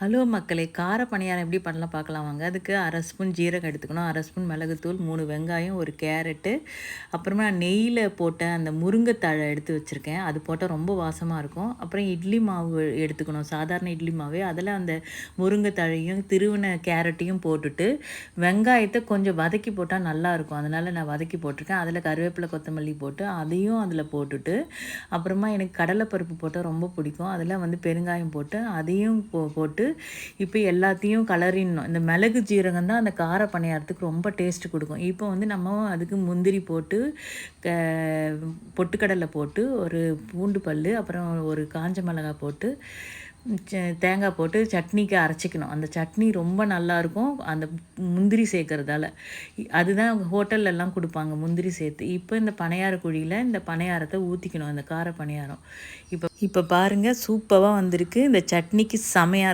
Hello மக்களே! கார பணியாரம் எப்படி பண்ணலாம் பார்க்கலாம் வாங்க. அதுக்கு 1/2 ஸ்பூன் ஜீரகம் எடுத்துக்கணும், 1/2 ஸ்பூன் மிளகுத்தூள், 3 வெங்காயம், 1 கேரட்டு, அப்புறமா நெய்யில போட்ட அந்த முருங்கைத்தழை எடுத்து வச்சுருக்கேன். அது போட்டால் ரொம்ப வாசமாக இருக்கும். அப்புறம் இட்லி மாவு எடுத்துக்கணும், சாதாரண இட்லி மாவு. அதில் அந்த முருங்கைத்தழையும் திருவின கேரட்டையும் போட்டுட்டு, வெங்காயத்தை கொஞ்சம் வதக்கி போட்டால் நல்லாயிருக்கும். அதனால் நான் வதக்கி போட்டிருக்கேன். அதில் கருவேப்பிலை, கொத்தமல்லி போட்டு அதையும் அதில் போட்டுட்டு, அப்புறமா எனக்கு கடலைப்பருப்பு போட்டால் ரொம்ப பிடிக்கும். அதில் வந்து பெருங்காயம் போட்டு அதையும் போட்டு இப்போ எல்லாத்தையும் கலரிடணும். இந்த மிளகு ஜீரகம் தான் அந்த கார பணியாரத்துக்கு ரொம்ப டேஸ்ட் கொடுக்கும். இப்போ வந்து நம்ம அதுக்கு முந்திரி போட்டு க பொட்டுக்கடலை போட்டு ஒரு பூண்டு பல், அப்புறம் ஒரு காஞ்ச மிளகாய் போட்டு தேங்காய் போட்டு சட்னிக்கு அரைச்சிக்கணும். அந்த சட்னி ரொம்ப நல்லாயிருக்கும் அந்த முந்திரி சேர்க்கறதால. அதுதான் ஹோட்டல்லலாம் கொடுப்பாங்க முந்திரி சேர்த்து. இப்போ இந்த பணியார குழியில் இந்த பணியாரத்தை ஊற்றிக்கணும், அந்த கார பணியாரம். இப்போ பாருங்கள், சூப்பராக வந்திருக்கு. இந்த சட்னிக்கு செமையாக